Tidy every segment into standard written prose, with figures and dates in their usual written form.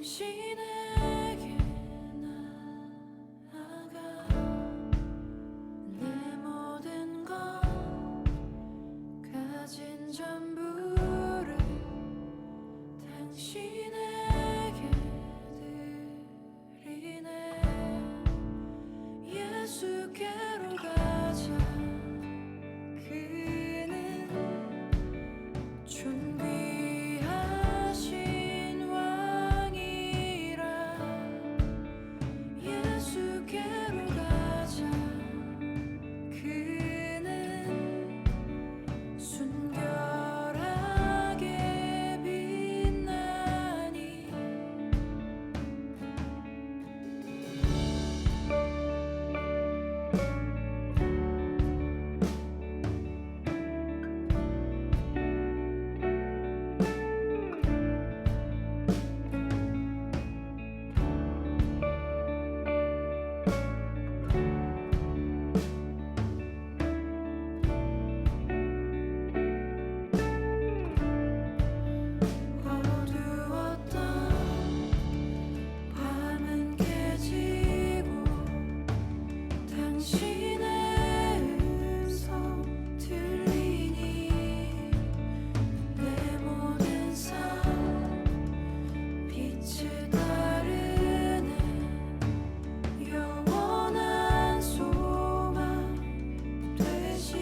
당신에게 나아가 내 모든 것 가진 전부를 당신에게 드리네. 예수께로 가자. 그는 존귀하신 왕이라. 예수께로 가자. 그는 순결하게 빛나니. 어두웠던 밤은 깨지고 당신의 음성 들리니. 내 모든 삶 빛을 따르네. 영원한 소망 되시.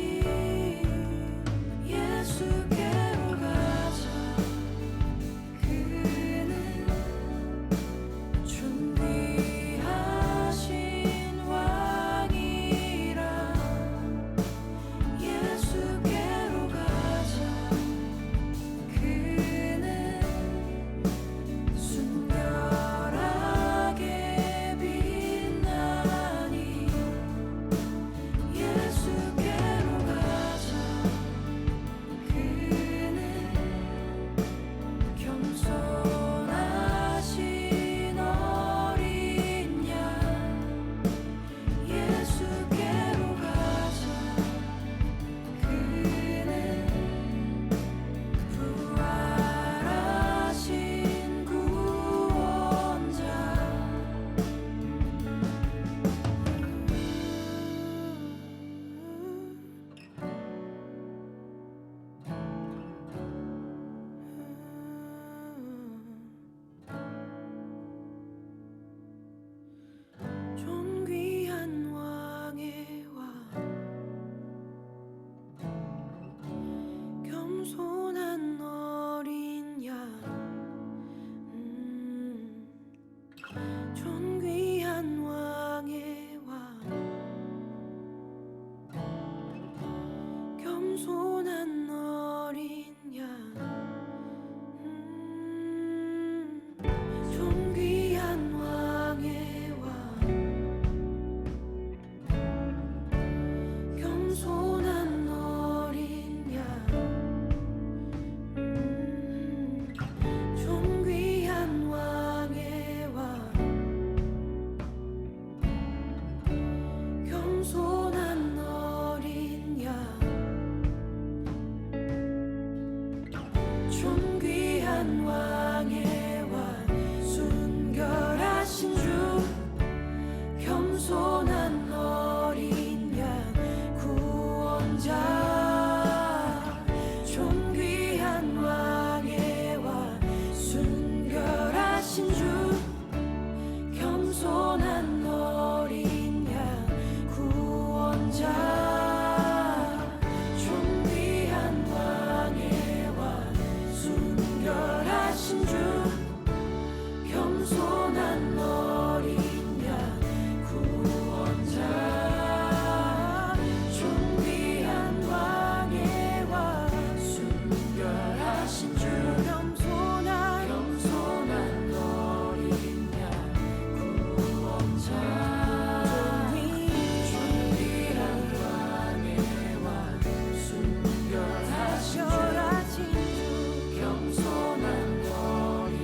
예수께로 가자. 그는 존귀하신 왕이라. 예수께로 가자. 그는 순결하게 빛나니. 예수께로 가자. 그는 겸손하신 어린 양. 예수께로 가자. 그는 부활하신 구원자. 존귀한 왕의 왕, 겸손한 어린 양. 존귀한 왕의 왕, 겸손한 어린 양. 존귀한 왕의 왕, 겸손한 어린 양. 존귀한 왕의 왕, 겸손한 어린 양. 존귀한 왕의 왕, 순결하신 주. 겸손한 어린 양, 구원자. 존귀한 왕의 왕, 순결하신 주. 겸손한 어린 양, 구원자. 존귀한 왕의 왕, 순결하신 주. 겸손한 어린 양, 구원자. 존귀한 왕의 왕, 순결하신 주. 겸손한 어린 양, 구원자. 존귀한 왕의 왕, 순결하신 주. 겸손한 어린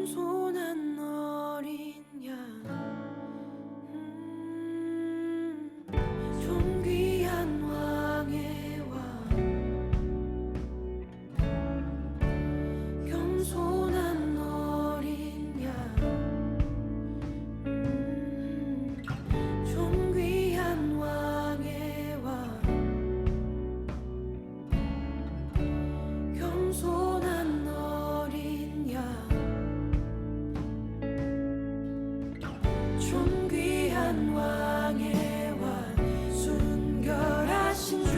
겸손한 어린 양 존귀한 왕의 왕 겸손한 어린 양 존귀한 왕의 왕 겸손한 어린 양 존귀한 왕의 왕 순결하신 주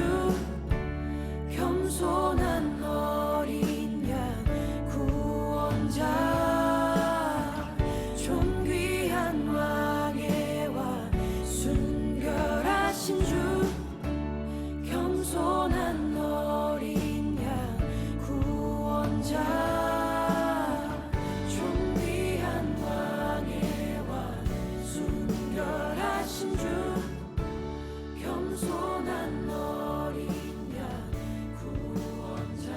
겸손한 어린 양 구원자 존귀한 왕의 왕 순결하신 주 겸손한 어린 양 구원자 존귀한 왕의 왕 순결하신 주 겸손한 어린 양 구원자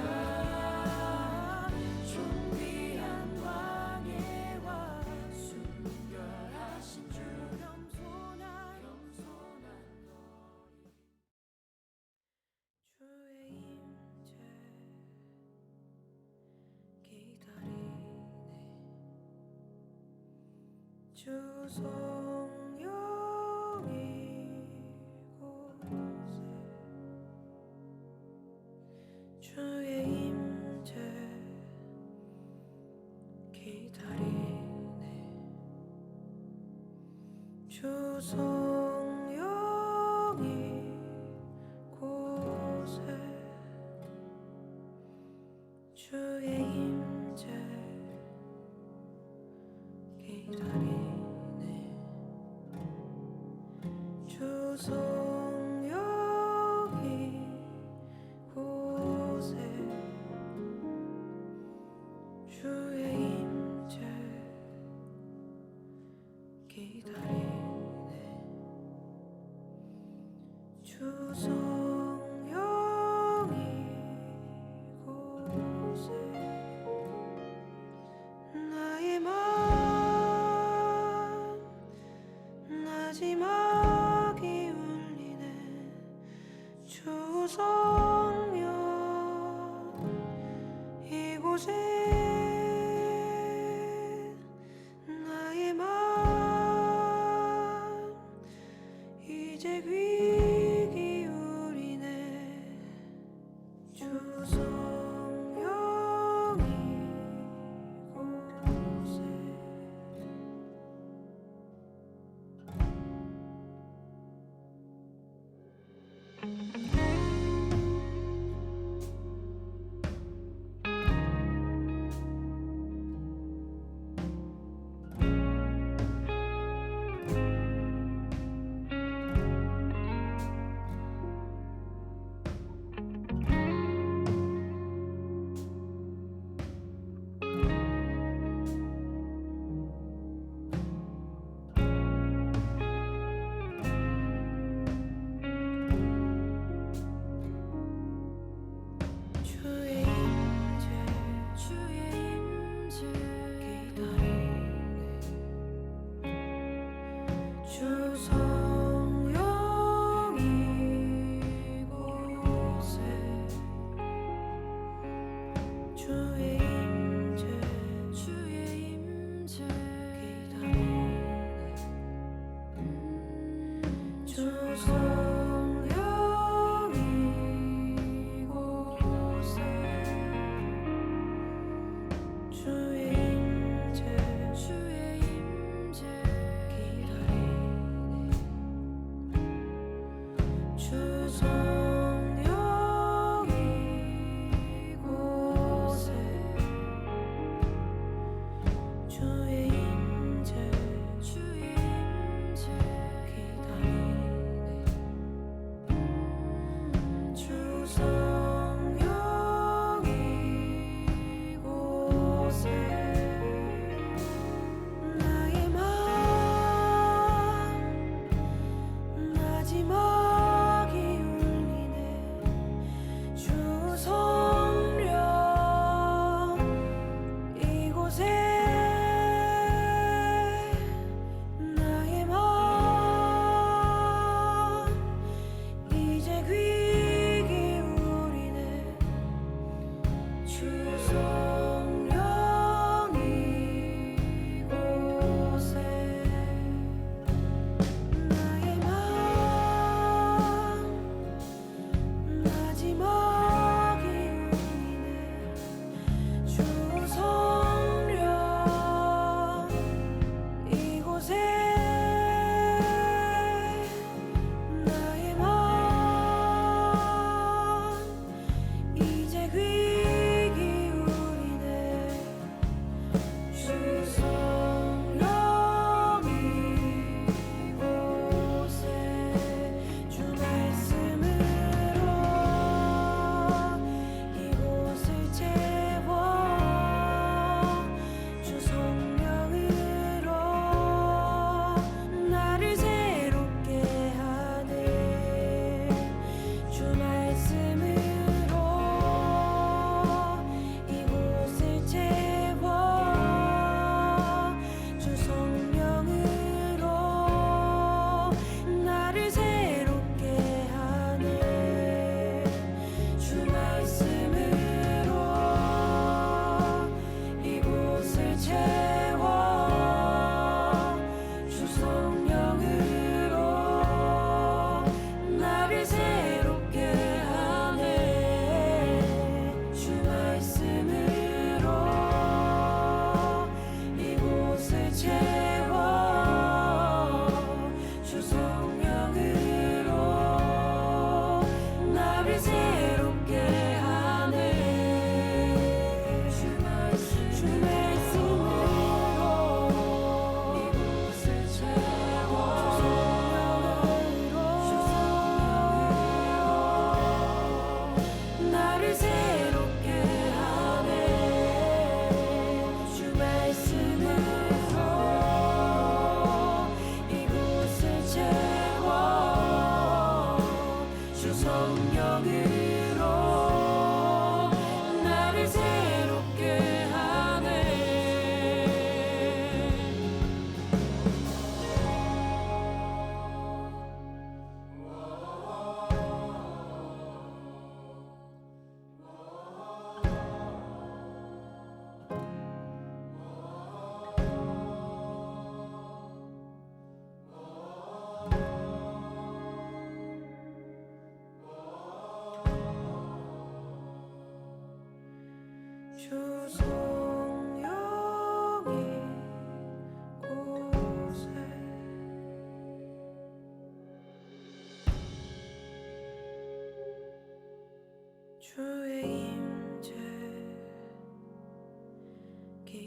존귀한 왕의 왕 순결하신 주 겸손한 주의 임재 기다리네 주 성령 이곳에 주의 임재 기다리네 주 성령 이곳에 주의 임재 기다리네 주 성령 이곳에 주의 임재 기다리네 주 성령 이곳에 나의 맘 마지막이 울리네 주 성령 이곳에 나의 맘 이제 귀 기울이네 주 성령 이곳에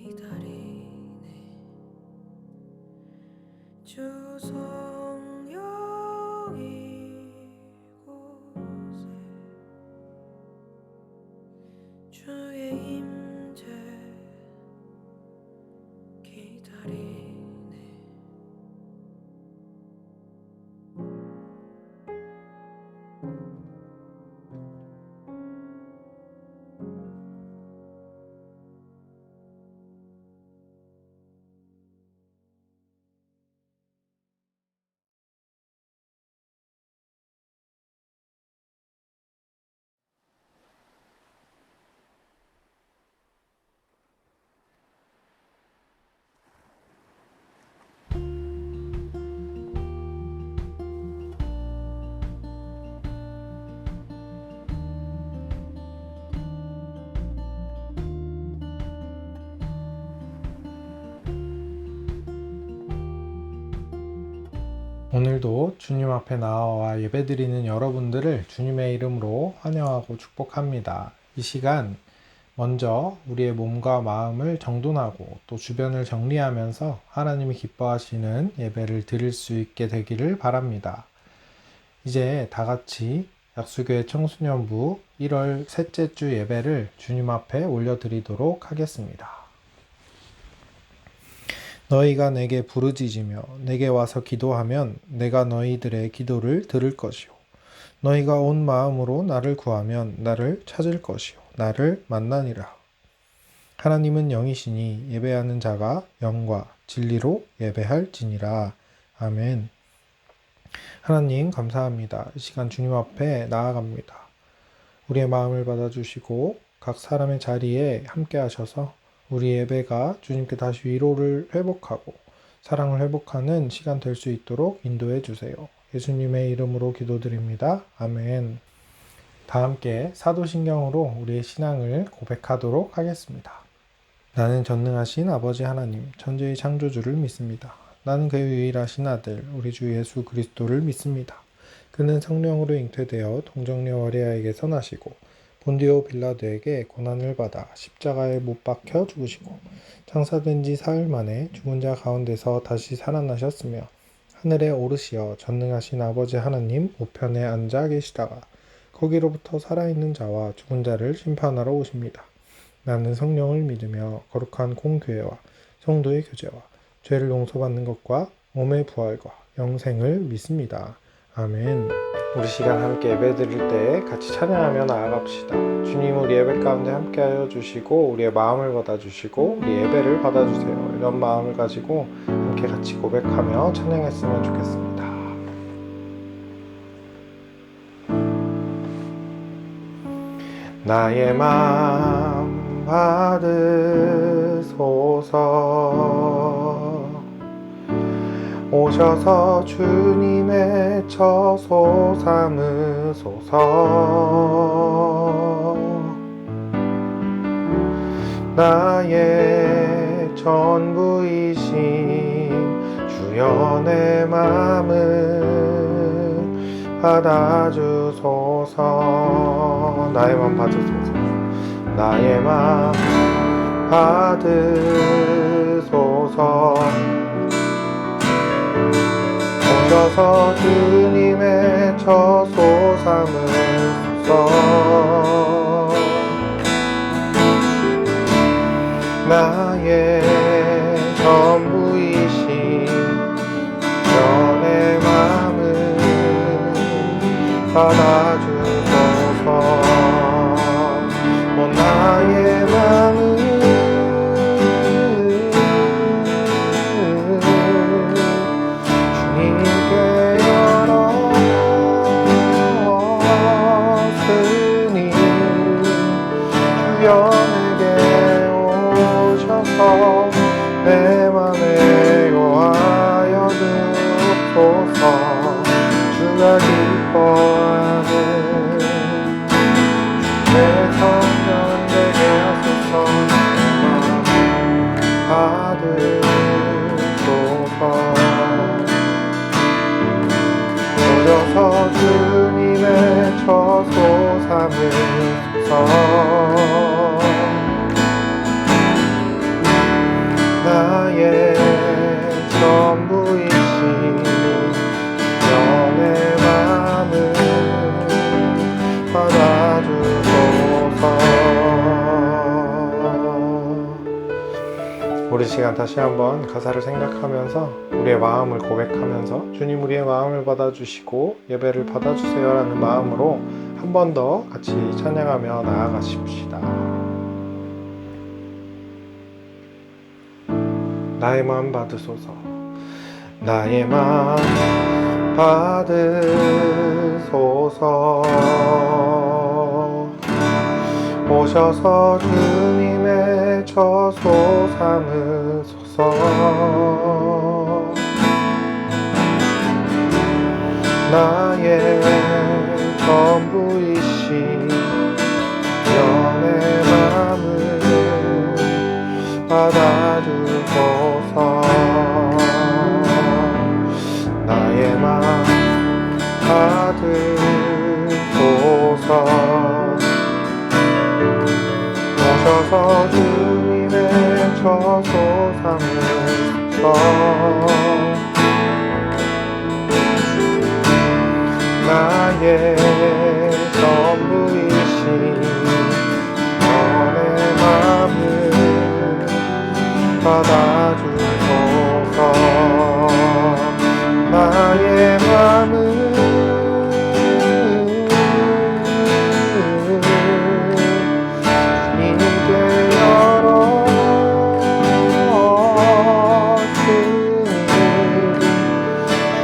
기다리네. 주성령 이곳에 주의 임재 기다리네. 오늘도 주님 앞에 나와 예배드리는 여러분들을 주님의 이름으로 환영하고 축복합니다. 이 시간 먼저 우리의 몸과 마음을 정돈하고 또 주변을 정리하면서 하나님이 기뻐하시는 예배를 드릴 수 있게 되기를 바랍니다. 이제 다 같이 약수교회 청소년부 1월 셋째 주 예배를 주님 앞에 올려드리도록 하겠습니다. 너희가 내게 부르짖으며 내게 와서 기도하면 내가 너희들의 기도를 들을 것이요 너희가 온 마음으로 나를 구하면 나를 찾을 것이요 나를 만나니라. 하나님은 영이시니 예배하는 자가 영과 진리로 예배할지니라. 아멘. 하나님 감사합니다. 이 시간 주님 앞에 나아갑니다. 우리의 마음을 받아주시고 각 사람의 자리에 함께 하셔서 우리 예배가 주님께 다시 위로를 회복하고 사랑을 회복하는 시간 될 수 있도록 인도해 주세요. 예수님의 이름으로 기도드립니다. 아멘. 다 함께 사도신경으로 우리의 신앙을 고백하도록 하겠습니다. 나는 전능하신 아버지 하나님, 천지의 창조주를 믿습니다. 나는 그의 유일하신 아들, 우리 주 예수 그리스도를 믿습니다. 그는 성령으로 잉태되어 동정녀 마리아에게서 나시고 본디오 빌라도에게 고난을 받아 십자가에 못 박혀 죽으시고 장사된 지 사흘 만에 죽은 자 가운데서 다시 살아나셨으며 하늘에 오르시어 전능하신 아버지 하나님 우편에 앉아 계시다가 거기로부터 살아있는 자와 죽은 자를 심판하러 오십니다. 나는 성령을 믿으며 거룩한 공교회와 성도의 교제와 죄를 용서받는 것과 몸의 부활과 영생을 믿습니다. 아멘. 우리 시간 함께 예배 드릴 때 같이 찬양하며 나아갑시다. 주님 우리 예배 가운데 함께하여 주시고 우리의 마음을 받아주시고 우리 예배를 받아주세요. 이런 마음을 가지고 함께 같이 고백하며 찬양했으면 좋겠습니다. 나의 마음 받으소서. 오셔서 주님의 처소 삼으소서. 나의 전부이신 주여 내 맘을 받아주소서. 나의 맘 받으소서. 나의 맘 받으소서. 오셔서 주님의 처소 삼으소서. 나의 전부이신 주의 마음을 받아주소서. 나의 마음을 주여 내게 오셔서 내 맘에 우리 시간 다시 한번 가사를 생각하면서 우리의 마음을 고백하면서 주님 우리의 마음을 받아주시고 예배를 받아주세요 라는 마음으로 한 번 더 같이 찬양하며 나아가십시다. 나의 마음 받으소서. 나의 마음 받으소서. 오셔서 주님의 처소 삼으소서. 나의 전부이신 연의 마음을 받아주소서. 나의 마음 받으소서. 오셔서 주님의 처소 삼으소서. 나의 전부이신 너의 마음을 받아주소서. 나의 마음을 주님께 열었으니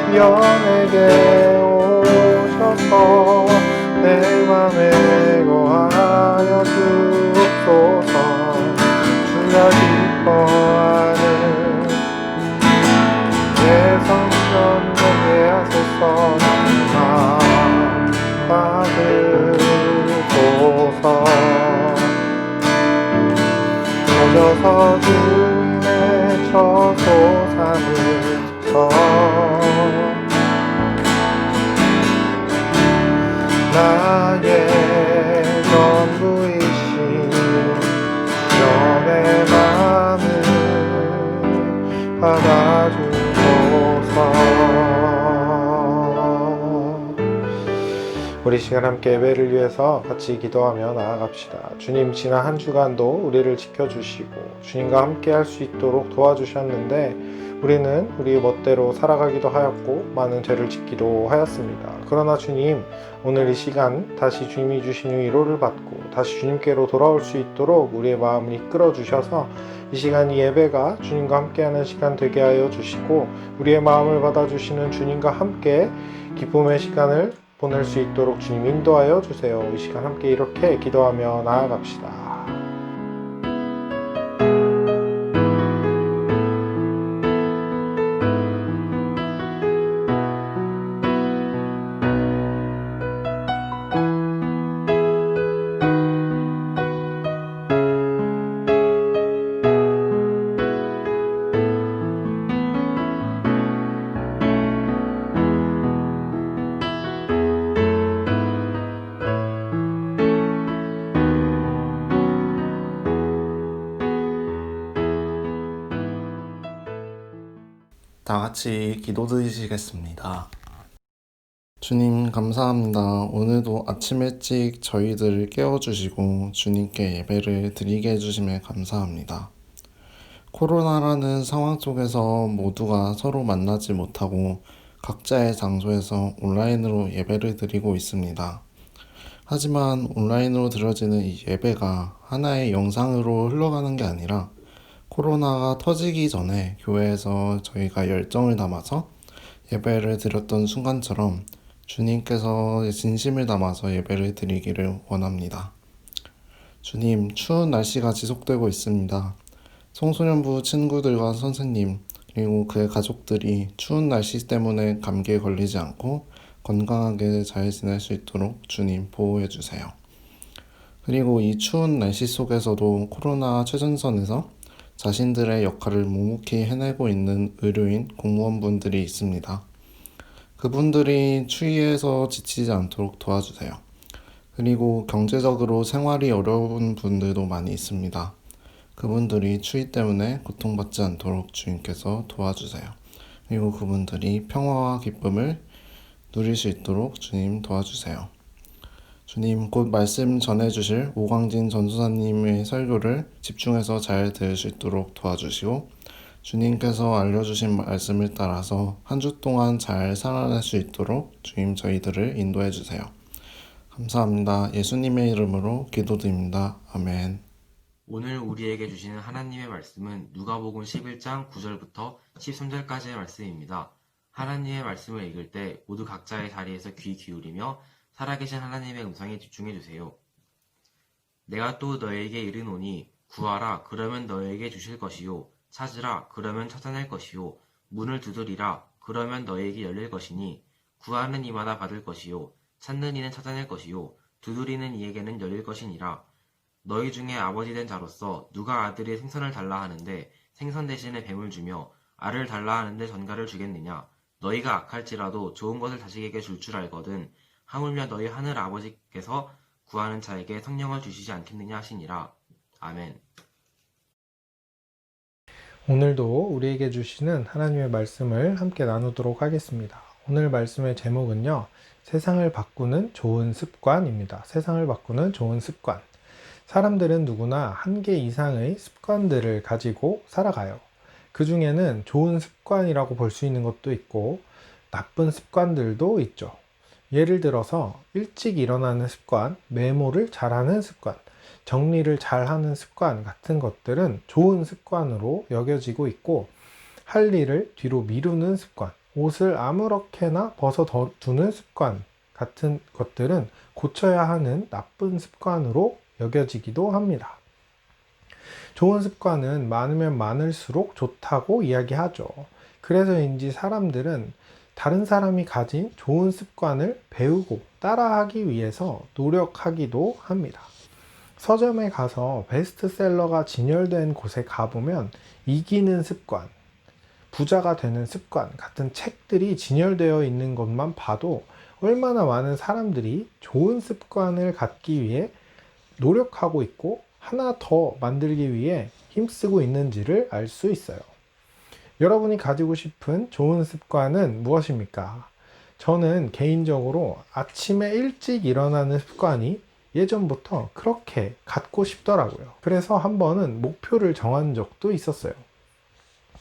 주여 내게 내 맘에 거하여 주옵소서. 주가 기뻐하는 내 성전 되게 하소서. 받으소서. 오셔서 주님의 처소 삼으소서. 나의 전부이신 연의 마음을 받아주소서. 우리 시간 함께 예배를 위해서 같이 기도하며 나아갑시다. 주님 지난 한 주간도 우리를 지켜주시고 주님과 함께 할 수 있도록 도와주셨는데 우리는 우리의 멋대로 살아가기도 하였고 많은 죄를 짓기도 하였습니다. 그러나 주님 오늘 이 시간 다시 주님이 주신 위로를 받고 다시 주님께로 돌아올 수 있도록 우리의 마음을 이끌어 주셔서 이 시간 이 예배가 주님과 함께하는 시간 되게 하여 주시고 우리의 마음을 받아주시는 주님과 함께 기쁨의 시간을 보낼 수 있도록 주님 인도하여 주세요. 이 시간 함께 이렇게 기도하며 나아갑시다. 다 같이 기도 드리시겠습니다. 주님 감사합니다. 오늘도 아침 일찍 저희들을 깨워주시고 주님께 예배를 드리게 해주심에 감사합니다. 코로나라는 상황 속에서 모두가 서로 만나지 못하고 각자의 장소에서 온라인으로 예배를 드리고 있습니다. 하지만 온라인으로 드려지는 이 예배가 하나의 영상으로 흘러가는 게 아니라 코로나가 터지기 전에 교회에서 저희가 열정을 담아서 예배를 드렸던 순간처럼 주님께서 진심을 담아서 예배를 드리기를 원합니다. 주님, 추운 날씨가 지속되고 있습니다. 청소년부 친구들과 선생님 그리고 그의 가족들이 추운 날씨 때문에 감기에 걸리지 않고 건강하게 잘 지낼 수 있도록 주님 보호해 주세요. 그리고 이 추운 날씨 속에서도 코로나 최전선에서 자신들의 역할을 묵묵히 해내고 있는 의료인, 공무원분들이 있습니다. 그분들이 추위에서 지치지 않도록 도와주세요. 그리고 경제적으로 생활이 어려운 분들도 많이 있습니다. 그분들이 추위 때문에 고통받지 않도록 주님께서 도와주세요. 그리고 그분들이 평화와 기쁨을 누릴 수 있도록 주님 도와주세요. 주님, 곧 말씀 전해주실 오광진 전도사님의 설교를 집중해서 잘 들을 수 있도록 도와주시고, 주님께서 알려주신 말씀을 따라서 한 주 동안 잘 살아낼 수 있도록 주님 저희들을 인도해 주세요. 감사합니다. 예수님의 이름으로 기도드립니다. 아멘. 오늘 우리에게 주시는 하나님의 말씀은 누가복음 11장 9절부터 13절까지의 말씀입니다. 하나님의 말씀을 읽을 때 모두 각자의 자리에서 귀 기울이며 살아계신 하나님의 음성에 집중해 주세요. 내가 또 너에게 이르노니 구하라 그러면 너에게 주실 것이요 찾으라 그러면 찾아낼 것이요 문을 두드리라 그러면 너에게 열릴 것이니 구하는 이마다 받을 것이요 찾는 이는 찾아낼 것이요 두드리는 이에게는 열릴 것이니라. 너희 중에 아버지 된 자로서 누가 아들의 생선을 달라 하는데 생선 대신에 뱀을 주며 알을 달라 하는데 전갈을 주겠느냐. 너희가 악할지라도 좋은 것을 자식에게 줄 알거든 하물며 너희 하늘 아버지께서 구하는 자에게 성령을 주시지 않겠느냐 하시니라. 아멘. 오늘도 우리에게 주시는 하나님의 말씀을 함께 나누도록 하겠습니다. 오늘 말씀의 제목은요, 세상을 바꾸는 좋은 습관입니다. 세상을 바꾸는 좋은 습관. 사람들은 누구나 한 개 이상의 습관들을 가지고 살아가요. 그 중에는 좋은 습관이라고 볼 수 있는 것도 있고 나쁜 습관들도 있죠. 예를 들어서 일찍 일어나는 습관, 메모를 잘하는 습관, 정리를 잘하는 습관 같은 것들은 좋은 습관으로 여겨지고 있고, 할 일을 뒤로 미루는 습관, 옷을 아무렇게나 벗어두는 습관 같은 것들은 고쳐야 하는 나쁜 습관으로 여겨지기도 합니다. 좋은 습관은 많으면 많을수록 좋다고 이야기하죠. 그래서인지 사람들은 다른 사람이 가진 좋은 습관을 배우고 따라하기 위해서 노력하기도 합니다. 서점에 가서 베스트셀러가 진열된 곳에 가보면 이기는 습관, 부자가 되는 습관 같은 책들이 진열되어 있는 것만 봐도 얼마나 많은 사람들이 좋은 습관을 갖기 위해 노력하고 있고 하나 더 만들기 위해 힘쓰고 있는지를 알 수 있어요. 여러분이 가지고 싶은 좋은 습관은 무엇입니까? 저는 개인적으로 아침에 일찍 일어나는 습관이 예전부터 그렇게 갖고 싶더라고요. 그래서 한 번은 목표를 정한 적도 있었어요.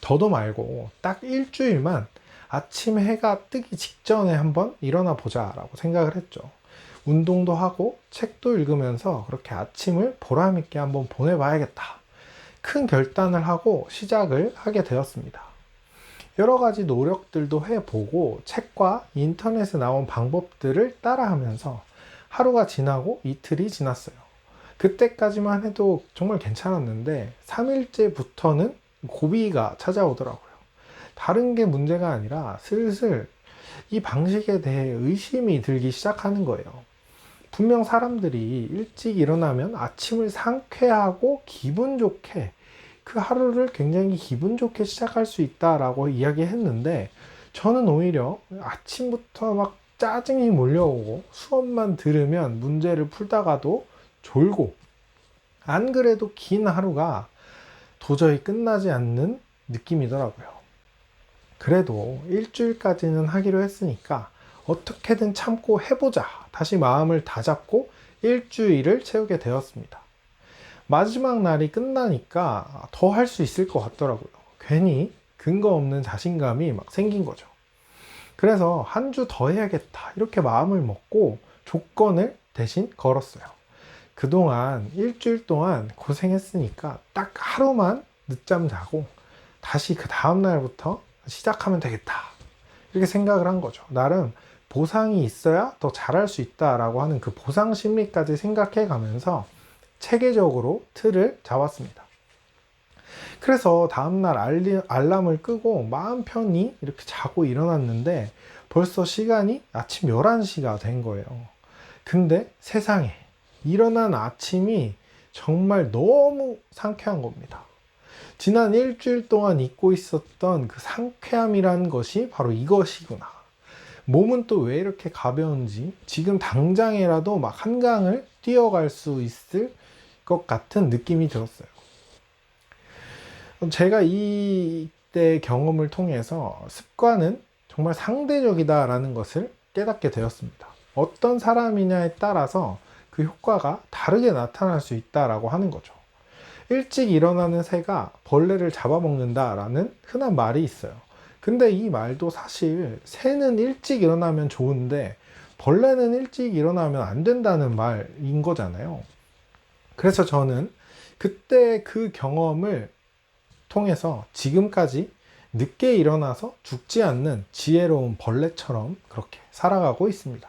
더도 말고 딱 일주일만 아침 해가 뜨기 직전에 한번 일어나 보자라고 생각을 했죠. 운동도 하고 책도 읽으면서 그렇게 아침을 보람있게 한번 보내봐야겠다. 큰 결단을 하고 시작을 하게 되었습니다. 여러 가지 노력들도 해보고 책과 인터넷에 나온 방법들을 따라하면서 하루가 지나고 이틀이 지났어요. 그때까지만 해도 정말 괜찮았는데 3일째부터는 고비가 찾아오더라고요. 다른 게 문제가 아니라 슬슬 이 방식에 대해 의심이 들기 시작하는 거예요. 분명 사람들이 일찍 일어나면 아침을 상쾌하고 기분 좋게, 그 하루를 굉장히 기분 좋게 시작할 수 있다라고 이야기했는데, 저는 오히려 아침부터 막 짜증이 몰려오고 수업만 들으면 문제를 풀다가도 졸고, 안 그래도 긴 하루가 도저히 끝나지 않는 느낌이더라고요. 그래도 일주일까지는 하기로 했으니까 어떻게든 참고 해보자. 다시 마음을 다잡고 일주일을 채우게 되었습니다. 마지막 날이 끝나니까 더 할 수 있을 것 같더라고요. 괜히 근거 없는 자신감이 막 생긴 거죠. 그래서 한 주 더 해야겠다. 이렇게 마음을 먹고 조건을 대신 걸었어요. 그동안 일주일 동안 고생했으니까 딱 하루만 늦잠 자고 다시 그 다음 날부터 시작하면 되겠다. 이렇게 생각을 한 거죠. 나름 보상이 있어야 더 잘할 수 있다라고 하는 그 보상 심리까지 생각해 가면서 체계적으로 틀을 잡았습니다. 그래서 다음날 알람을 끄고 마음 편히 이렇게 자고 일어났는데 벌써 시간이 아침 11시가 된 거예요. 근데 세상에 일어난 아침이 정말 너무 상쾌한 겁니다. 지난 일주일 동안 잊고 있었던 그 상쾌함이라는 것이 바로 이것이구나. 몸은 또 왜 이렇게 가벼운지 지금 당장이라도 막 한강을 뛰어갈 수 있을 것 같은 느낌이 들었어요. 제가 이때 경험을 통해서 습관은 정말 상대적이다라는 것을 깨닫게 되었습니다. 어떤 사람이냐에 따라서 그 효과가 다르게 나타날 수 있다라고 하는 거죠. 일찍 일어나는 새가 벌레를 잡아먹는다라는 흔한 말이 있어요. 근데 이 말도 사실 새는 일찍 일어나면 좋은데 벌레는 일찍 일어나면 안 된다는 말인 거잖아요. 그래서 저는 그때 그 경험을 통해서 지금까지 늦게 일어나서 죽지 않는 지혜로운 벌레처럼 그렇게 살아가고 있습니다.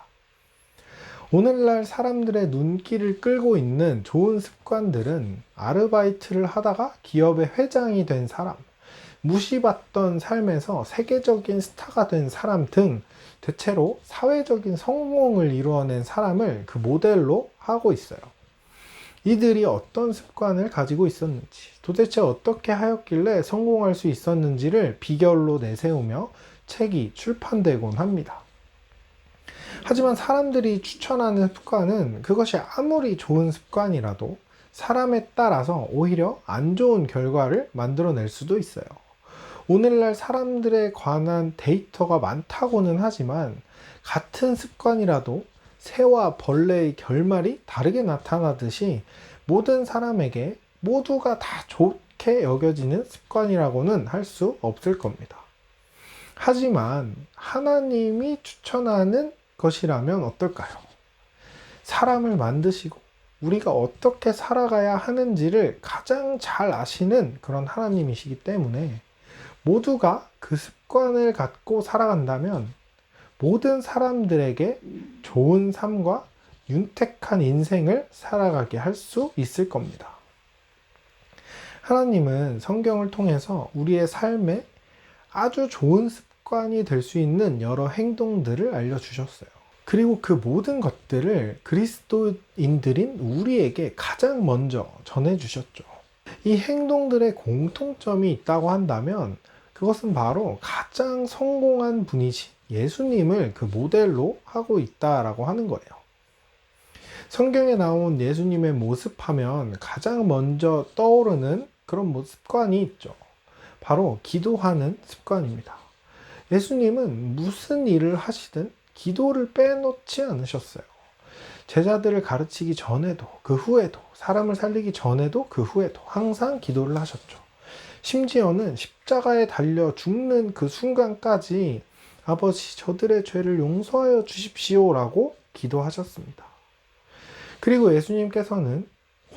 오늘날 사람들의 눈길을 끌고 있는 좋은 습관들은 아르바이트를 하다가 기업의 회장이 된 사람, 무시받던 삶에서 세계적인 스타가 된 사람 등 대체로 사회적인 성공을 이루어낸 사람을 그 모델로 하고 있어요. 이들이 어떤 습관을 가지고 있었는지, 도대체 어떻게 하였길래 성공할 수 있었는지를 비결로 내세우며 책이 출판되곤 합니다. 하지만 사람들이 추천하는 습관은 그것이 아무리 좋은 습관이라도 사람에 따라서 오히려 안 좋은 결과를 만들어낼 수도 있어요. 오늘날 사람들에 관한 데이터가 많다고는 하지만 같은 습관이라도 새와 벌레의 결말이 다르게 나타나듯이 모든 사람에게 모두가 다 좋게 여겨지는 습관이라고는 할 수 없을 겁니다. 하지만 하나님이 추천하는 것이라면 어떨까요? 사람을 만드시고 우리가 어떻게 살아가야 하는지를 가장 잘 아시는 그런 하나님이시기 때문에 모두가 그 습관을 갖고 살아간다면 모든 사람들에게 좋은 삶과 윤택한 인생을 살아가게 할 수 있을 겁니다. 하나님은 성경을 통해서 우리의 삶에 아주 좋은 습관이 될 수 있는 여러 행동들을 알려주셨어요. 그리고 그 모든 것들을 그리스도인들인 우리에게 가장 먼저 전해주셨죠. 이 행동들의 공통점이 있다고 한다면 그것은 바로 가장 성공한 분이신 예수님을 그 모델로 하고 있다라고 하는 거예요. 성경에 나온 예수님의 모습하면 가장 먼저 떠오르는 그런 습관이 있죠. 바로 기도하는 습관입니다. 예수님은 무슨 일을 하시든 기도를 빼놓지 않으셨어요. 제자들을 가르치기 전에도 그 후에도 사람을 살리기 전에도 그 후에도 항상 기도를 하셨죠. 심지어는 십자가에 달려 죽는 그 순간까지 아버지 저들의 죄를 용서하여 주십시오라고 기도하셨습니다. 그리고 예수님께서는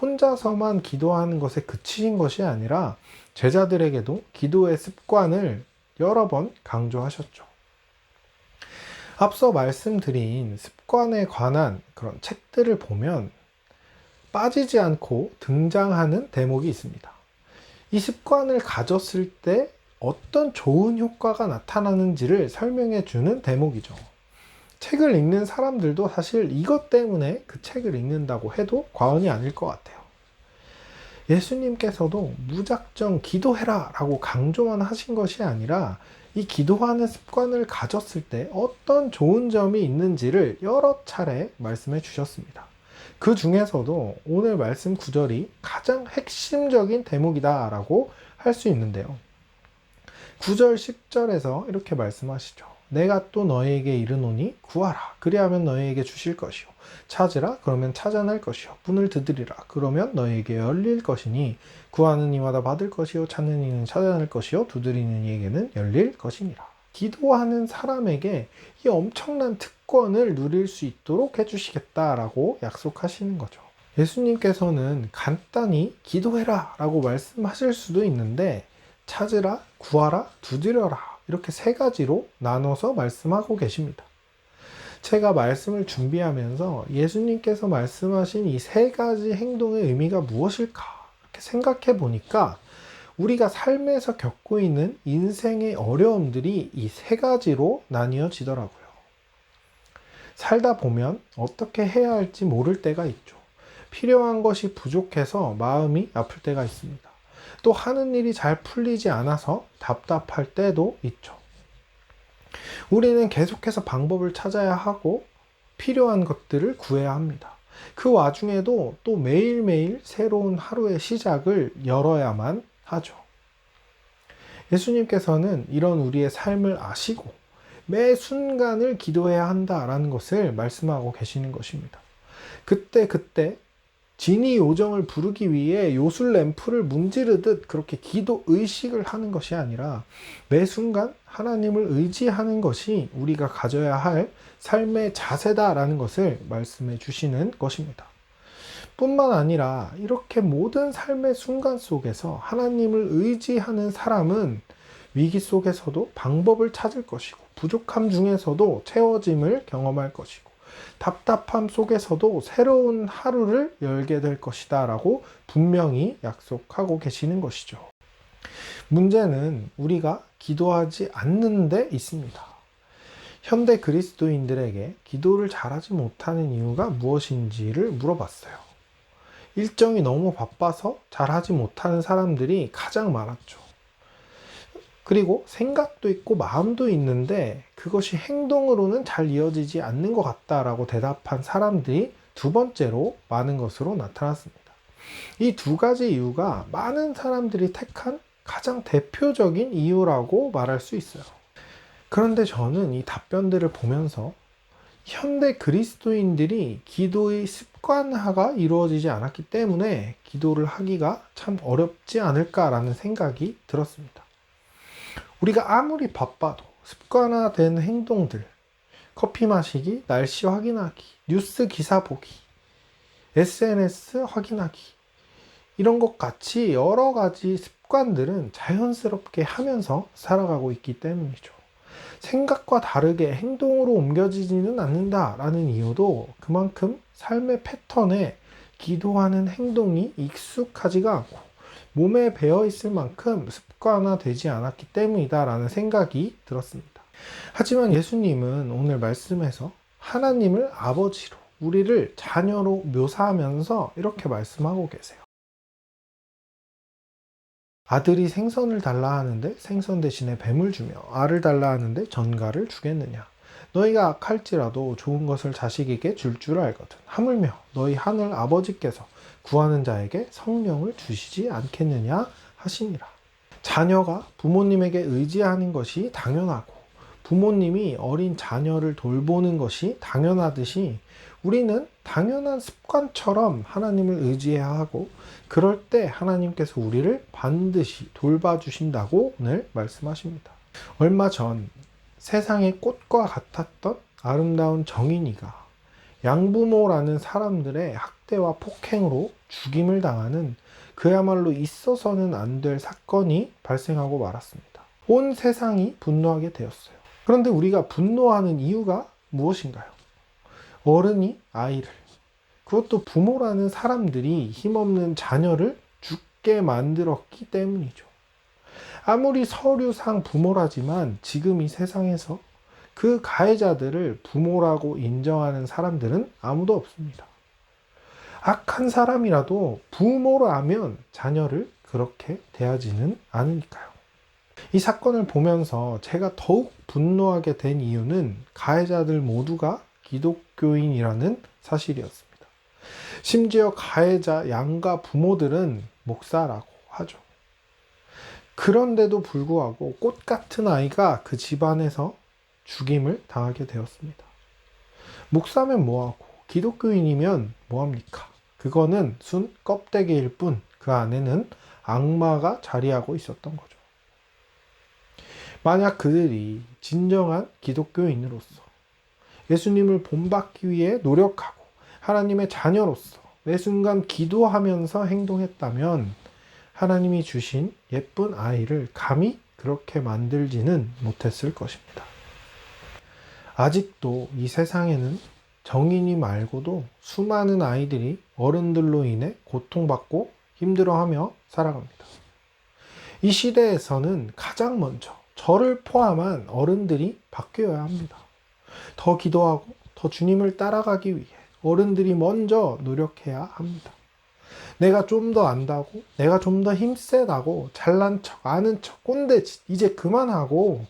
혼자서만 기도하는 것에 그치신 것이 아니라 제자들에게도 기도의 습관을 여러 번 강조하셨죠. 앞서 말씀드린 습관에 관한 그런 책들을 보면 빠지지 않고 등장하는 대목이 있습니다. 이 습관을 가졌을 때 어떤 좋은 효과가 나타나는지를 설명해 주는 대목이죠. 책을 읽는 사람들도 사실 이것 때문에 그 책을 읽는다고 해도 과언이 아닐 것 같아요. 예수님께서도 무작정 기도해라 라고 강조만 하신 것이 아니라 이 기도하는 습관을 가졌을 때 어떤 좋은 점이 있는지를 여러 차례 말씀해 주셨습니다. 그 중에서도 오늘 말씀 구절이 가장 핵심적인 대목이다 라고 할 수 있는데요. 9절 10절에서 이렇게 말씀하시죠. 내가 또 너희에게 이르노니 구하라 그리하면 너희에게 주실 것이요 찾으라 그러면 찾아낼 것이요 문을 두드리라 그러면 너희에게 열릴 것이니 구하는 이마다 받을 것이요 찾는 이는 찾아낼 것이요 두드리는 이에게는 열릴 것이니라. 기도하는 사람에게 이 엄청난 특권을 누릴 수 있도록 해주시겠다라고 약속하시는 거죠. 예수님께서는 간단히 기도해라 라고 말씀하실 수도 있는데 찾으라, 구하라, 두드려라 이렇게 세 가지로 나눠서 말씀하고 계십니다. 제가 말씀을 준비하면서 예수님께서 말씀하신 이 세 가지 행동의 의미가 무엇일까 이렇게 생각해 보니까 우리가 삶에서 겪고 있는 인생의 어려움들이 이 세 가지로 나뉘어지더라고요. 살다 보면 어떻게 해야 할지 모를 때가 있죠. 필요한 것이 부족해서 마음이 아플 때가 있습니다. 또 하는 일이 잘 풀리지 않아서 답답할 때도 있죠. 우리는 계속해서 방법을 찾아야 하고 필요한 것들을 구해야 합니다. 그 와중에도 또 매일매일 새로운 하루의 시작을 열어야만 하죠. 예수님께서는 이런 우리의 삶을 아시고 매 순간을 기도해야 한다라는 것을 말씀하고 계시는 것입니다. 그때 진이 요정을 부르기 위해 요술 램프를 문지르듯 그렇게 기도 의식을 하는 것이 아니라 매 순간 하나님을 의지하는 것이 우리가 가져야 할 삶의 자세다라는 것을 말씀해 주시는 것입니다. 뿐만 아니라 이렇게 모든 삶의 순간 속에서 하나님을 의지하는 사람은 위기 속에서도 방법을 찾을 것이고, 부족함 중에서도 채워짐을 경험할 것이고, 답답함 속에서도 새로운 하루를 열게 될 것이다 라고 분명히 약속하고 계시는 것이죠. 문제는 우리가 기도하지 않는 데 있습니다. 현대 그리스도인들에게 기도를 잘하지 못하는 이유가 무엇인지를 물어봤어요. 일정이 너무 바빠서 잘하지 못하는 사람들이 가장 많았죠. 그리고 생각도 있고 마음도 있는데 그것이 행동으로는 잘 이어지지 않는 것 같다라고 대답한 사람들이 두 번째로 많은 것으로 나타났습니다. 이 두 가지 이유가 많은 사람들이 택한 가장 대표적인 이유라고 말할 수 있어요. 그런데 저는 이 답변들을 보면서 현대 그리스도인들이 기도의 습관화가 이루어지지 않았기 때문에 기도를 하기가 참 어렵지 않을까라는 생각이 들었습니다. 우리가 아무리 바빠도 습관화된 행동들, 커피 마시기, 날씨 확인하기, 뉴스 기사 보기, SNS 확인하기, 이런 것 같이 여러 가지 습관들은 자연스럽게 하면서 살아가고 있기 때문이죠. 생각과 다르게 행동으로 옮겨지지는 않는다라는 이유도 그만큼 삶의 패턴에 기도하는 행동이 익숙하지가 않고 몸에 배어 있을 만큼 습관화되지 않았기 때문이다라는 생각이 들었습니다. 하지만 예수님은 오늘 말씀에서 하나님을 아버지로, 우리를 자녀로 묘사하면서 이렇게 말씀하고 계세요. 아들이 생선을 달라 하는데 생선 대신에 뱀을 주며 알을 달라 하는데 전갈을 주겠느냐. 너희가 악할지라도 좋은 것을 자식에게 줄 줄 알거든. 하물며 너희 하늘 아버지께서 구하는 자에게 성령을 주시지 않겠느냐 하시니라. 자녀가 부모님에게 의지하는 것이 당연하고 부모님이 어린 자녀를 돌보는 것이 당연하듯이 우리는 당연한 습관처럼 하나님을 의지해야 하고, 그럴 때 하나님께서 우리를 반드시 돌봐주신다고 오늘 말씀하십니다. 얼마 전 세상의 꽃과 같았던 아름다운 정인이가 양부모라는 사람들의 학대와 폭행으로 죽임을 당하는 그야말로 있어서는 안 될 사건이 발생하고 말았습니다. 온 세상이 분노하게 되었어요. 그런데 우리가 분노하는 이유가 무엇인가요? 어른이 아이를, 그것도 부모라는 사람들이 힘없는 자녀를 죽게 만들었기 때문이죠. 아무리 서류상 부모라지만 지금 이 세상에서 그 가해자들을 부모라고 인정하는 사람들은 아무도 없습니다. 악한 사람이라도 부모라면 자녀를 그렇게 대하지는 않으니까요. 이 사건을 보면서 제가 더욱 분노하게 된 이유는 가해자들 모두가 기독교인이라는 사실이었습니다. 심지어 가해자 양가 부모들은 목사라고 하죠. 그런데도 불구하고 꽃 같은 아이가 그 집안에서 죽임을 당하게 되었습니다. 목사면 뭐하고 기독교인이면 뭐합니까? 그거는 순 껍데기일 뿐 그 안에는 악마가 자리하고 있었던 거죠. 만약 그들이 진정한 기독교인으로서 예수님을 본받기 위해 노력하고 하나님의 자녀로서 매 순간 기도하면서 행동했다면 하나님이 주신 예쁜 아이를 감히 그렇게 만들지는 못했을 것입니다. 아직도 이 세상에는 정인이 말고도 수많은 아이들이 어른들로 인해 고통받고 힘들어하며 살아갑니다. 이 시대에서는 가장 먼저 저를 포함한 어른들이 바뀌어야 합니다. 더 기도하고 더 주님을 따라가기 위해 어른들이 먼저 노력해야 합니다. 내가 좀 더 안다고, 내가 좀 더 힘세다고, 잘난 척, 아는 척, 꼰대짓 이제 그만하고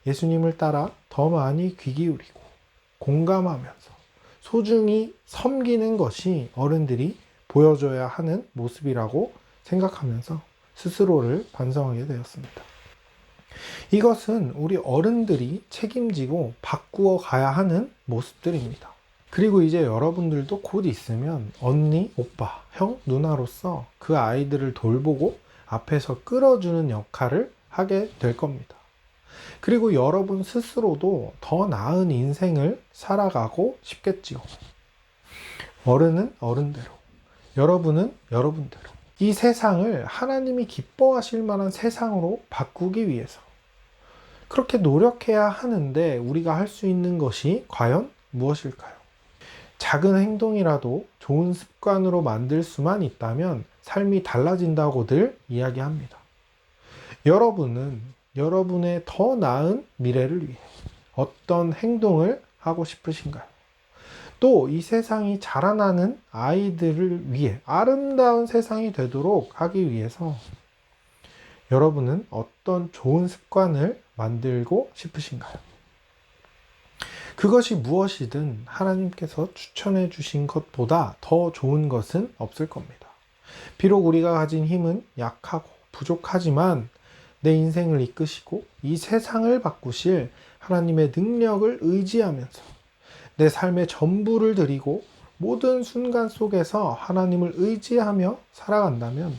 예수님을 따라 더 많이 귀 기울이고 공감하면서 소중히 섬기는 것이 어른들이 보여줘야 하는 모습이라고 생각하면서 스스로를 반성하게 되었습니다. 이것은 우리 어른들이 책임지고 바꾸어 가야 하는 모습들입니다. 그리고 이제 여러분들도 곧 있으면 언니, 오빠, 형, 누나로서 그 아이들을 돌보고 앞에서 끌어주는 역할을 하게 될 겁니다. 그리고 여러분 스스로도 더 나은 인생을 살아가고 싶겠지요. 어른은 어른대로, 여러분은 여러분대로 이 세상을 하나님이 기뻐하실 만한 세상으로 바꾸기 위해서 그렇게 노력해야 하는데 우리가 할 수 있는 것이 과연 무엇일까요? 작은 행동이라도 좋은 습관으로 만들 수만 있다면 삶이 달라진다고들 이야기합니다. 여러분은 여러분의 더 나은 미래를 위해 어떤 행동을 하고 싶으신가요? 또 이 세상이 자라나는 아이들을 위해 아름다운 세상이 되도록 하기 위해서 여러분은 어떤 좋은 습관을 만들고 싶으신가요? 그것이 무엇이든 하나님께서 추천해 주신 것보다 더 좋은 것은 없을 겁니다. 비록 우리가 가진 힘은 약하고 부족하지만 내 인생을 이끄시고 이 세상을 바꾸실 하나님의 능력을 의지하면서 내 삶의 전부를 드리고 모든 순간 속에서 하나님을 의지하며 살아간다면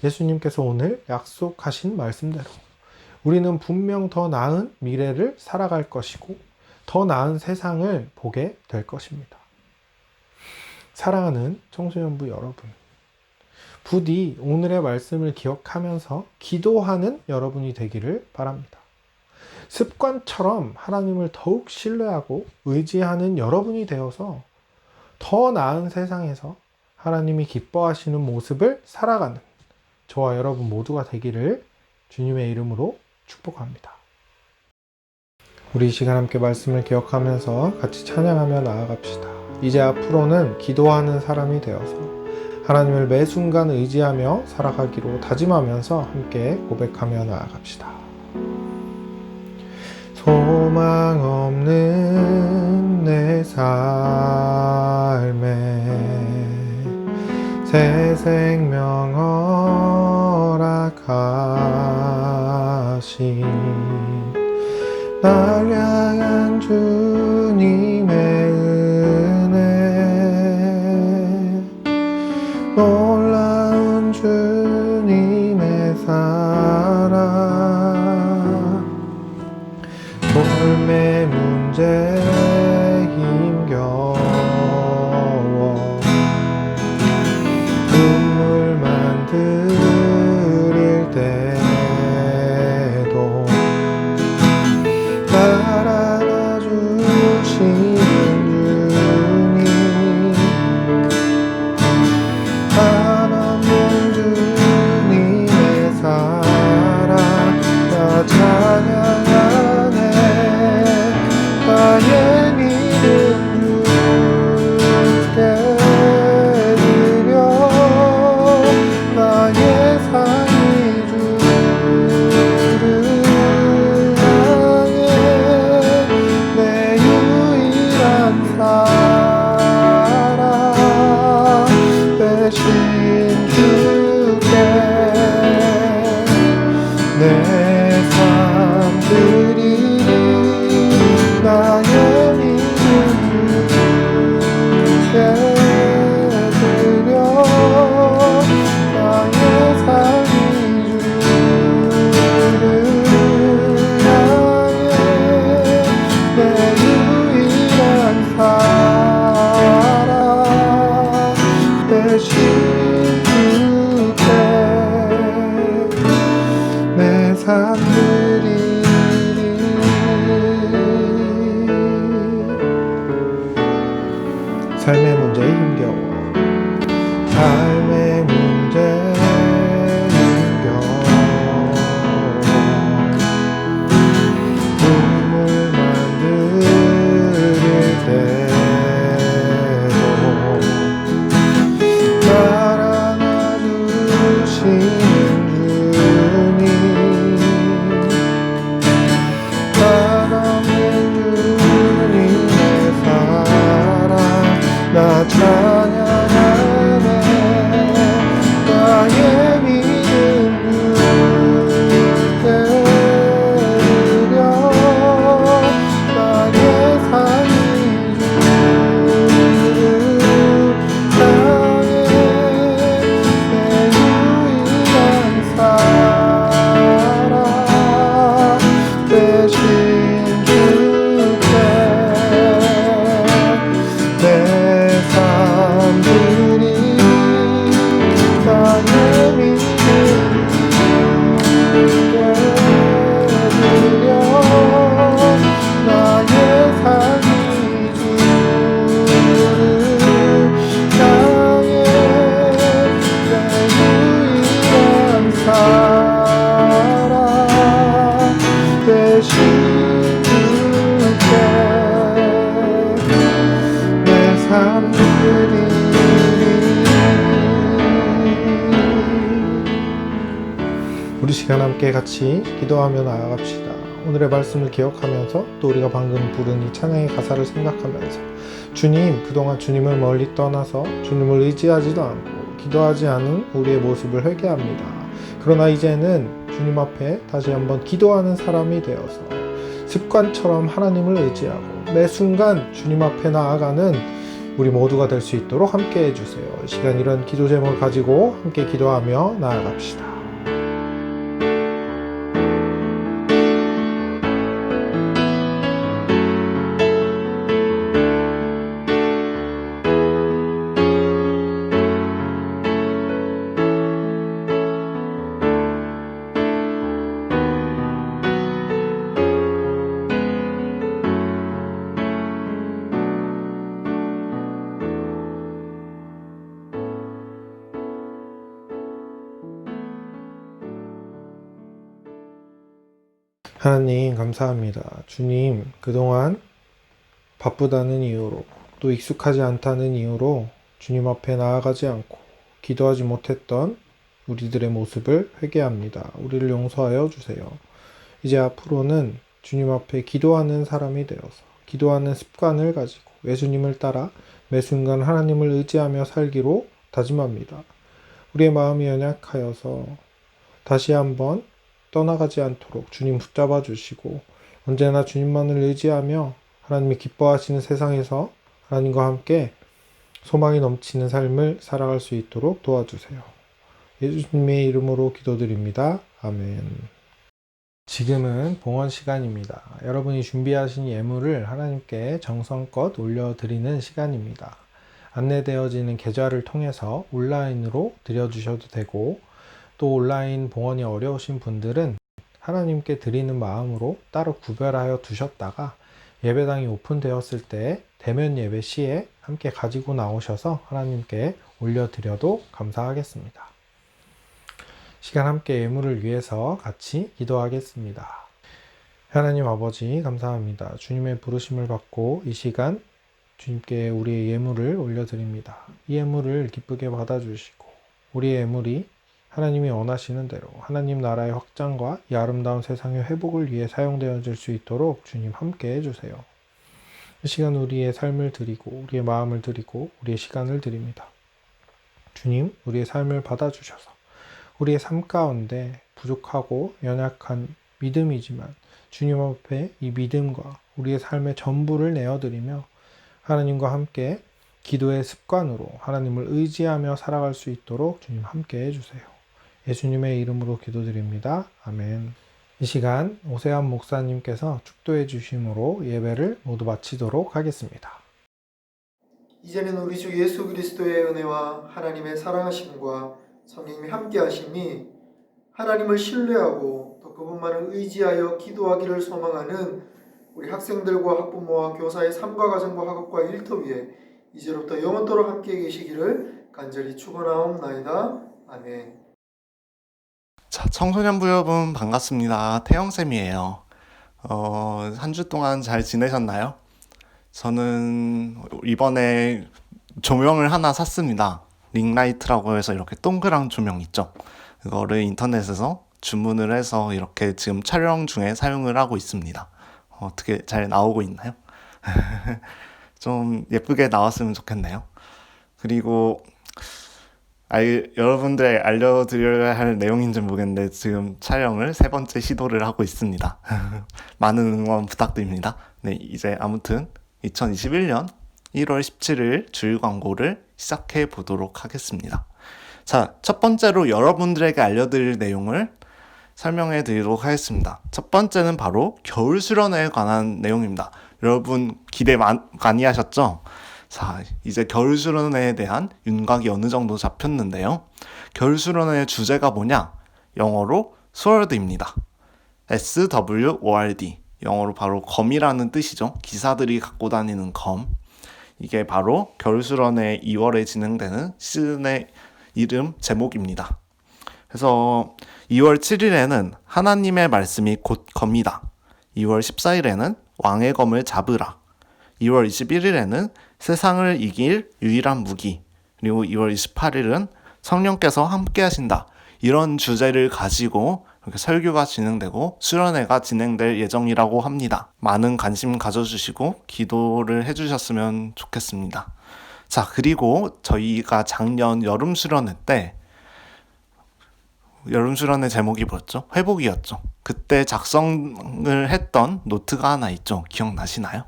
예수님께서 오늘 약속하신 말씀대로 우리는 분명 더 나은 미래를 살아갈 것이고 더 나은 세상을 보게 될 것입니다. 사랑하는 청소년부 여러분, 부디 오늘의 말씀을 기억하면서 기도하는 여러분이 되기를 바랍니다. 습관처럼 하나님을 더욱 신뢰하고 의지하는 여러분이 되어서 더 나은 세상에서 하나님이 기뻐하시는 모습을 살아가는 저와 여러분 모두가 되기를 주님의 이름으로 축복합니다. 우리 이 시간 함께 말씀을 기억하면서 같이 찬양하며 나아갑시다. 이제 앞으로는 기도하는 사람이 되어서 하나님을 매 순간 의지하며 살아가기로 다짐하면서 함께 고백하며 나아갑시다. 소망 없는 내 삶에 새 생명 허락하신 날 향한 주님의 은혜 놀라운 주님의 사랑 삶의 문제 힘겨워 눈물만 들일 때도 날 안아주시는 주님 한없는 주님의 사랑 나 찬양하네 나의 믿음 주께 드려 나의 삶이 주를 향해 내 유일한 사랑 대신 주께 내 삶 드리니 나의 믿음 주께 드려 나의 삶이 주를 향해 내 유일한 사랑 대신 주께 내 삶 드리니 삶의 문제 힘겨워 삶의 문제 힘겨워 눈물만 들일 때도 날 안아주시는 주님 시간 함께 같이 기도하며 나아갑시다. 오늘의 말씀을 기억하면서 또 우리가 방금 부른 이 찬양의 가사를 생각하면서 주님, 그동안 주님을 멀리 떠나서 주님을 의지하지도 않고 기도하지 않은 우리의 모습을 회개합니다. 그러나 이제는 주님 앞에 다시 한번 기도하는 사람이 되어서 습관처럼 하나님을 의지하고 매 순간 주님 앞에 나아가는 우리 모두가 될 수 있도록 함께 해주세요. 이 시간 이런 기도 제목을 가지고 함께 기도하며 나아갑시다. 하나님 감사합니다. 주님, 그동안 바쁘다는 이유로 또 익숙하지 않다는 이유로 주님 앞에 나아가지 않고 기도하지 못했던 우리들의 모습을 회개합니다. 우리를 용서하여 주세요. 이제 앞으로는 주님 앞에 기도하는 사람이 되어서 기도하는 습관을 가지고 예수님을 따라 매 순간 하나님을 의지하며 살기로 다짐합니다. 우리의 마음이 연약하여서 다시 한번 떠나가지 않도록 주님 붙잡아 주시고 언제나 주님만을 의지하며 하나님이 기뻐하시는 세상에서 하나님과 함께 소망이 넘치는 삶을 살아갈 수 있도록 도와주세요. 예수님의 이름으로 기도드립니다. 아멘. 지금은 봉헌 시간입니다. 여러분이 준비하신 예물을 하나님께 정성껏 올려드리는 시간입니다. 안내되어지는 계좌를 통해서 온라인으로 드려주셔도 되고 또 온라인 봉헌이 어려우신 분들은 하나님께 드리는 마음으로 따로 구별하여 두셨다가 예배당이 오픈되었을 때 대면 예배 시에 함께 가지고 나오셔서 하나님께 올려드려도 감사하겠습니다. 시간 함께 예물을 위해서 같이 기도하겠습니다. 하나님 아버지 감사합니다. 주님의 부르심을 받고 이 시간 주님께 우리의 예물을 올려드립니다. 이 예물을 기쁘게 받아주시고 우리의 예물이 하나님이 원하시는 대로 하나님 나라의 확장과 이 아름다운 세상의 회복을 위해 사용되어질 수 있도록 주님 함께 해주세요. 이 시간 우리의 삶을 드리고 우리의 마음을 드리고 우리의 시간을 드립니다. 주님, 우리의 삶을 받아주셔서 우리의 삶 가운데 부족하고 연약한 믿음이지만 주님 앞에 이 믿음과 우리의 삶의 전부를 내어드리며 하나님과 함께 기도의 습관으로 하나님을 의지하며 살아갈 수 있도록 주님 함께 해주세요. 예수님의 이름으로 기도드립니다. 아멘. 이 시간 오세환 목사님께서 축도해 주심으로 예배를 모두 마치도록 하겠습니다. 이제는 우리 주 예수 그리스도의 은혜와 하나님의 사랑하심과 성령님이 함께 하심이 하나님을 신뢰하고 또 그분만을 의지하여 기도하기를 소망하는 우리 학생들과 학부모와 교사의 삶과 가정과 학업과 일터 위에 이제로부터 영원토록 함께 계시기를 간절히 축원하옵나이다. 아멘. 자, 청소년부 여러분 반갑습니다. 태영쌤이에요. 한 주 동안 잘 지내셨나요? 저는 이번에 조명을 하나 샀습니다. 링라이트라고 해서 이렇게 동그란 조명 있죠. 그거를 인터넷에서 주문을 해서 이렇게 지금 촬영 중에 사용을 하고 있습니다. 어떻게 잘 나오고 있나요? 좀 예쁘게 나왔으면 좋겠네요. 그리고 여러분들에 알려드려야 할 내용인지 모르겠는데 지금 촬영을 3번째 시도를 하고 있습니다. 많은 응원 부탁드립니다. 네, 이제 아무튼 2021년 1월 17일 주일 광고를 시작해 보도록 하겠습니다. 자, 첫 번째로 여러분들에게 알려드릴 내용을 설명해 드리도록 하겠습니다. 첫 번째는 바로 겨울 수련회에 관한 내용입니다. 여러분 기대 많이 하셨죠? 자, 이제 겨울 수련회에 대한 윤곽이 어느 정도 잡혔는데요. 겨울 수련회의 주제가 뭐냐? 영어로 스워드입니다. SWORD. 영어로 바로 검이라는 뜻이죠. 기사들이 갖고 다니는 검. 이게 바로 겨울 수련회 2월에 진행되는 시즌의 이름 제목입니다. 그래서 2월 7일에는 하나님의 말씀이 곧 검이다. 2월 14일에는 왕의 검을 잡으라. 2월 21일에는 세상을 이길 유일한 무기. 그리고 2월 28일은 성령께서 함께 하신다. 이런 주제를 가지고 이렇게 설교가 진행되고 수련회가 진행될 예정이라고 합니다. 많은 관심 가져주시고 기도를 해주셨으면 좋겠습니다. 자, 그리고 저희가 작년 여름 수련회 때 여름 수련회 제목이 뭐였죠? 회복이었죠. 그때 작성을 했던 노트가 하나 있죠. 기억나시나요?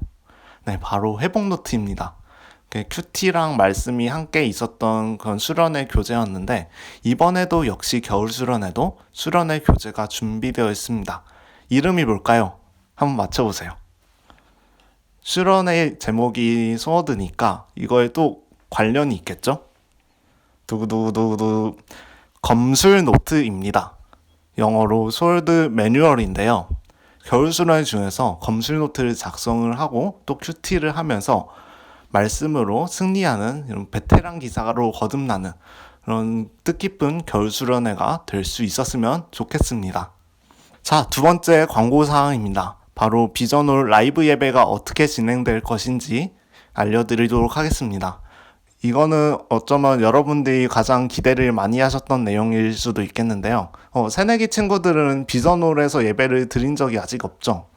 네, 바로 회복 노트입니다. 큐티랑 말씀이 함께 있었던 그런 수련회 교재였는데 이번에도 역시 겨울 수련회도 수련회 교재가 준비되어 있습니다. 이름이 뭘까요? 한번 맞춰보세요. 수련회 제목이 소워드니까 이거에 또 관련이 있겠죠? 두구두구두구 검술 노트입니다. 영어로 소워드 매뉴얼인데요. 겨울 수련회 중에서 검술 노트를 작성을 하고 또 큐티를 하면서 말씀으로 승리하는 이런 베테랑 기사로 거듭나는 그런 뜻깊은 겨울 수련회가 될 수 있었으면 좋겠습니다. 자, 두 번째 광고 사항입니다. 바로 비전홀 라이브 예배가 어떻게 진행될 것인지 알려드리도록 하겠습니다. 이거는 어쩌면 여러분들이 가장 기대를 많이 하셨던 내용일 수도 있겠는데요. 새내기 친구들은 비전홀에서 예배를 드린 적이 아직 없죠.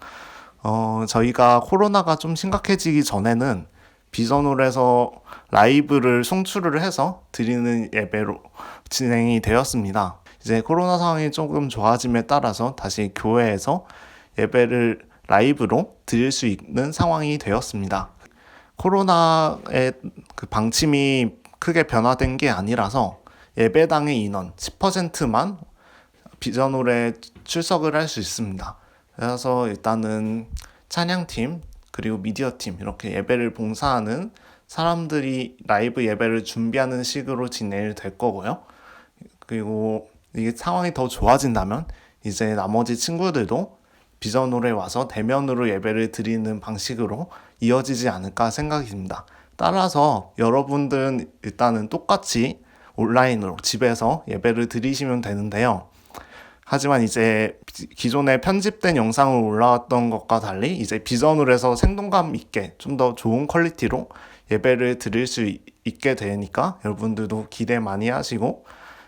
저희가 코로나가 좀 심각해지기 전에는 비전홀에서 라이브를 송출을 해서 드리는 예배로 진행이 되었습니다. 이제 코로나 상황이 조금 좋아짐에 따라서 다시 교회에서 예배를 라이브로 드릴 수 있는 상황이 되었습니다. 코로나의 그 방침이 크게 변화된 게 아니라서 예배당의 인원 10%만 비전홀에 출석을 할 수 있습니다. 그래서 일단은 찬양팀 그리고 미디어팀 이렇게 예배를 봉사하는 사람들이 라이브 예배를 준비하는 식으로 진행될 거고요. 그리고 이게 상황이 더 좋아진다면 이제 나머지 친구들도 비전홀에 와서 대면으로 예배를 드리는 방식으로 이어지지 않을까 생각이 듭니다. 따라서 여러분들은 일단은 똑같이 온라인으로 집에서 예배를 드리시면 되는데요. 하지만 이제 기존에 편집된 영상을 올라왔던 것과 달리 이제 비전홀에서 생동감 있게 좀 더 좋은 퀄리티로 예배를 드릴 수 있게 되니까 여러분들도 기대 많이 하시고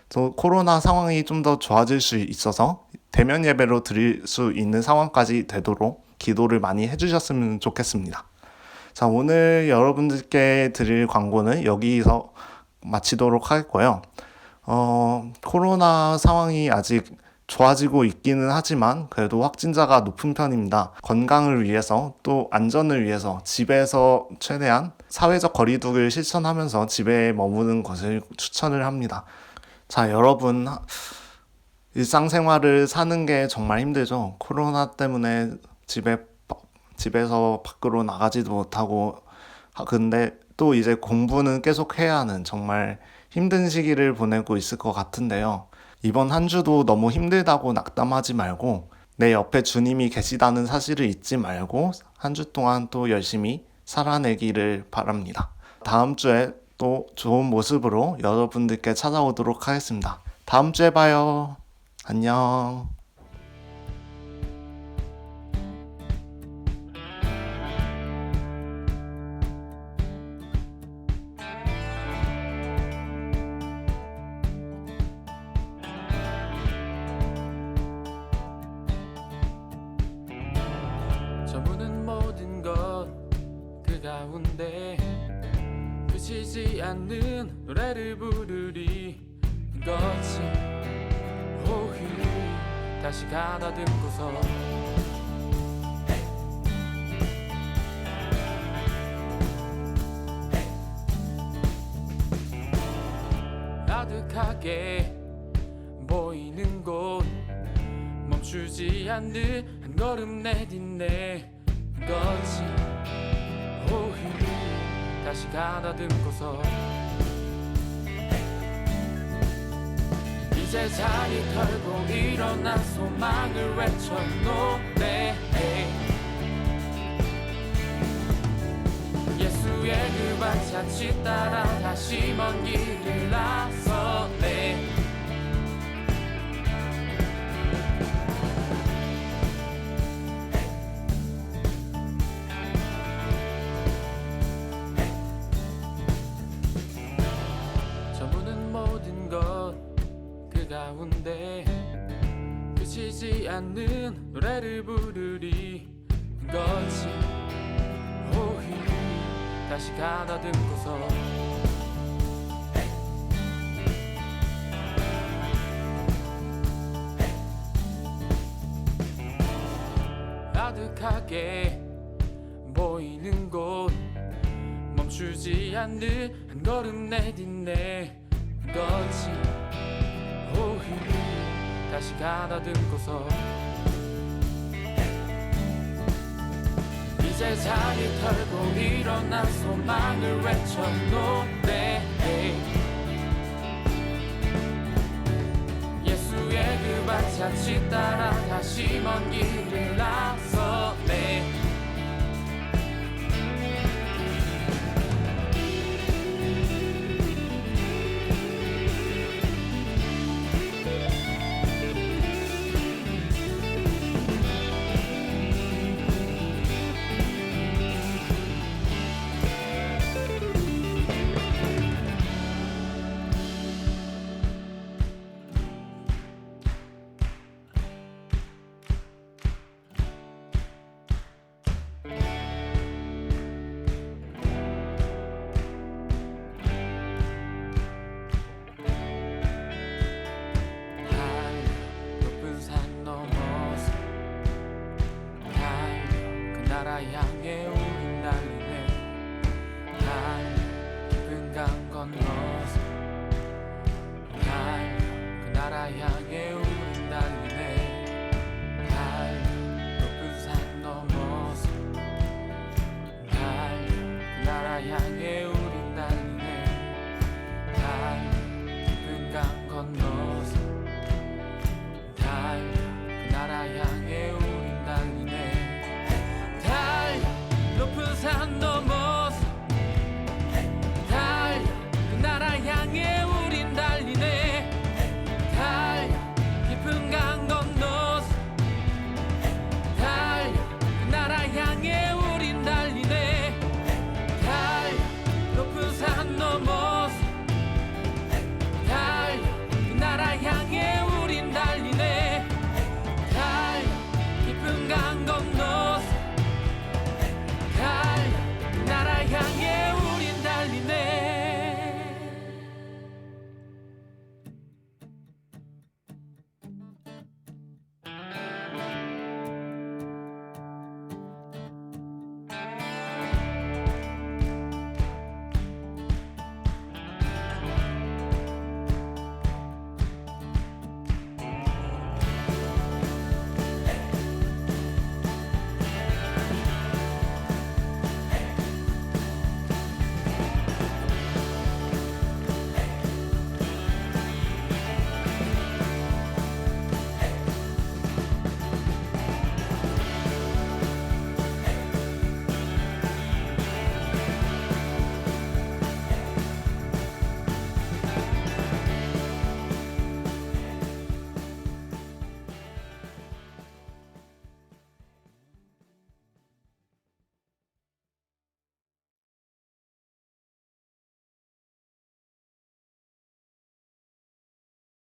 또 코로나 상황이 좀 더 좋아질 수 있어서 대면 예배로 드릴 수 있는 상황까지 되도록 기도를 많이 해주셨으면 좋겠습니다. 자, 오늘 여러분들께 드릴 광고는 여기서 마치도록 하겠고요. 코로나 상황이 아직 좋아지고 있기는 하지만 그래도 확진자가 높은 편입니다. 건강을 위해서 또 안전을 위해서 집에서 최대한 사회적 거리두기를 실천하면서 집에 머무는 것을 추천을 합니다. 자, 여러분 일상생활을 사는 게 정말 힘들죠. 코로나 때문에 집에서 밖으로 나가지도 못하고 근데 또 이제 공부는 계속 해야 하는 정말 힘든 시기를 보내고 있을 것 같은데요. 이번 한 주도 너무 힘들다고 낙담하지 말고 내 옆에 주님이 계시다는 사실을 잊지 말고 한 주 동안 또 열심히 살아내기를 바랍니다. 다음 주에 또 좋은 모습으로 여러분들께 찾아오도록 하겠습니다. 다음 주에 봐요. 안녕. 저무는 모든 것 그 가운데 그치지 않는 노래를 부르리 것이 오히려 다시 가다듬고서 아득하게 보이는 곳 멈추지 않는 한 걸음 내딛네 것이 오히려 다시 가다듬고서 이제 자리 털고 일어나 소망을 외쳐 노래해 예수의 그 발자취 따라 다시 먼 길을 나서네 저무는 모든 것 그 가운데 그치지 멈추지 않는 노래를 부르리 거지. 오히 다시 가다듬고서 아득하게 보이는 곳 멈추지 않는 한 걸음 내딛네 거지. 오히 다시 가다듬고서 이제 자리 털고 일어난 소망을 외쳐 노래해. 예수의 그 발자취 따라 다시 먼 길을 나서네. 높은 산 넘어서 달려 그 나라 향해